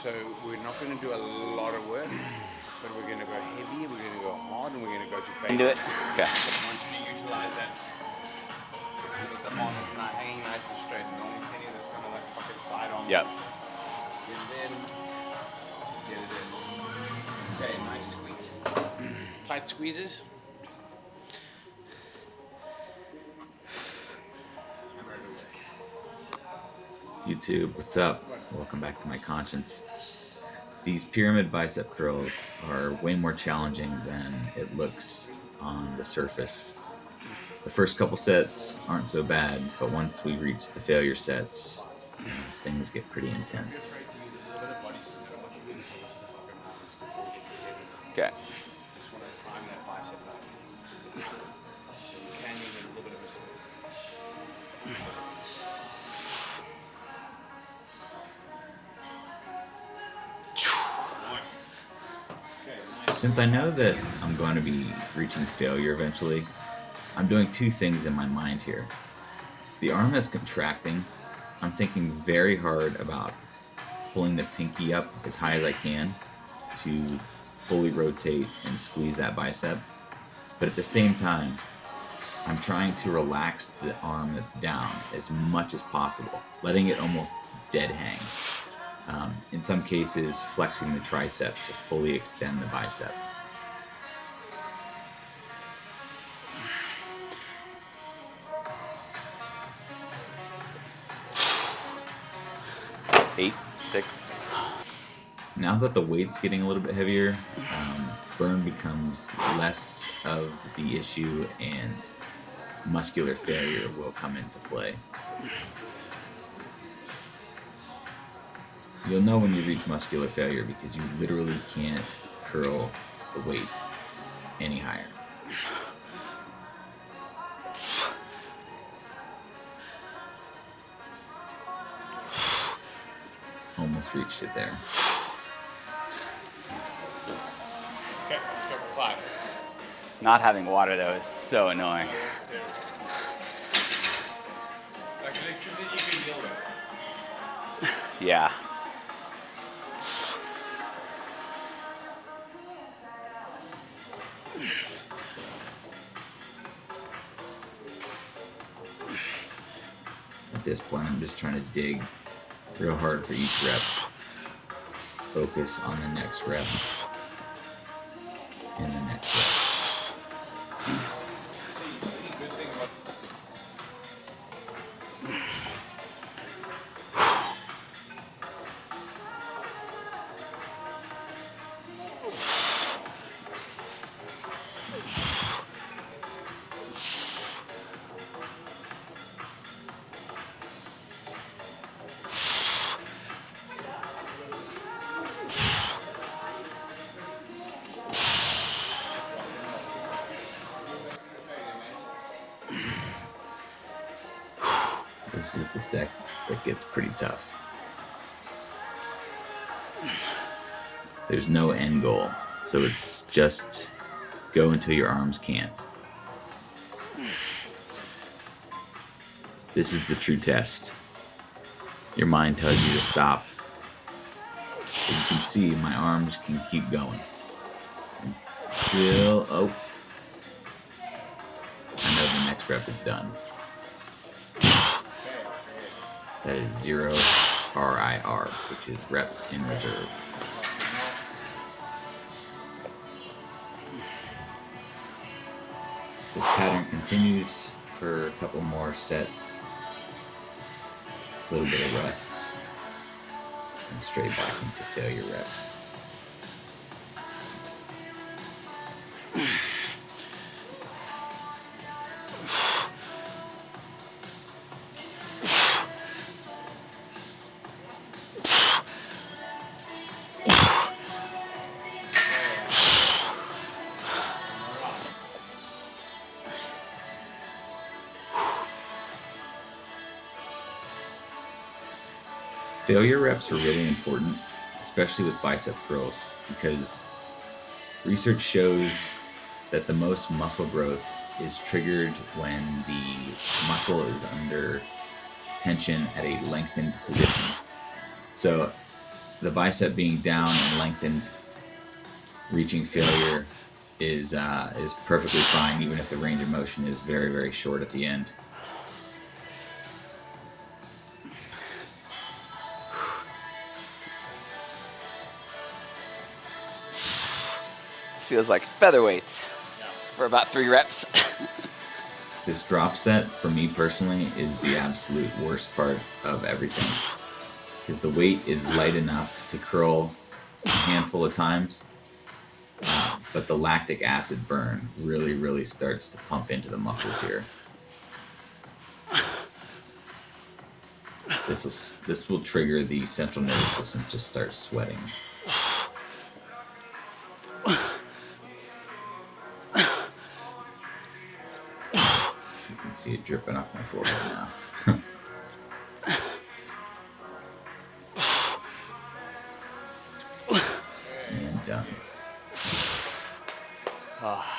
So we're not going to do a lot of work, but we're going to go heavy, we're going to go hard, and we're going to go to phases. Do it. Okay. I want you to utilize that. So that the arm is not hanging nice and straight. Normally sitting this kind of like fucking side arm. Yep. Get it in. Get it in. Okay, nice squeeze. Tight squeezes. YouTube, what's up? Welcome back to my conscience. These pyramid bicep curls are way more challenging than it looks on the surface. The first couple sets aren't so bad, but once we reach the failure sets, things get pretty intense. Okay. Just want to prime that bicep nicely. So you can use a little bit of a swing. Nice. Okay, nice. Since I know that I'm going to be reaching failure eventually, I'm doing two things in my mind here. The arm that's contracting, I'm thinking very hard about pulling the pinky up as high as I can to fully rotate and squeeze that bicep. But at the same time, I'm trying to relax the arm that's down as much as possible, letting it almost dead hang. In some cases, flexing the tricep to fully extend the bicep. Eight, 6. Now that the weight's getting a little bit heavier, burn becomes less of the issue and muscular failure will come into play. You'll know when you reach muscular failure because you literally can't curl the weight any higher. Almost reached it there. Okay, let's go for 5. Not having water though is so annoying. Like electricity you can deal with. Yeah. At this point, I'm just trying to dig real hard for each rep. Focus on the next rep. And the next rep. This is the sec that gets pretty tough. There's no end goal, so it's just go until your arms can't. This is the true test. Your mind tells you to stop. As you can see, my arms can keep going. Still, oh. I know the next rep is done. That is 0 RIR, which is reps in reserve. This pattern continues for a couple more sets. A little bit of rest. And straight back into failure reps. Failure reps are really important, especially with bicep curls, because research shows that the most muscle growth is triggered when the muscle is under tension at a lengthened position. So the bicep being down and lengthened, reaching failure is perfectly fine, even if the range of motion is very, very short at the end. Feels like featherweights for about 3 reps. This drop set, for me personally, is the absolute worst part of everything. Because the weight is light enough to curl a handful of times, but the lactic acid burn really, really starts to pump into the muscles here. This will trigger the central nervous system to start sweating. You can see it dripping off my forehead now. And done. Oh.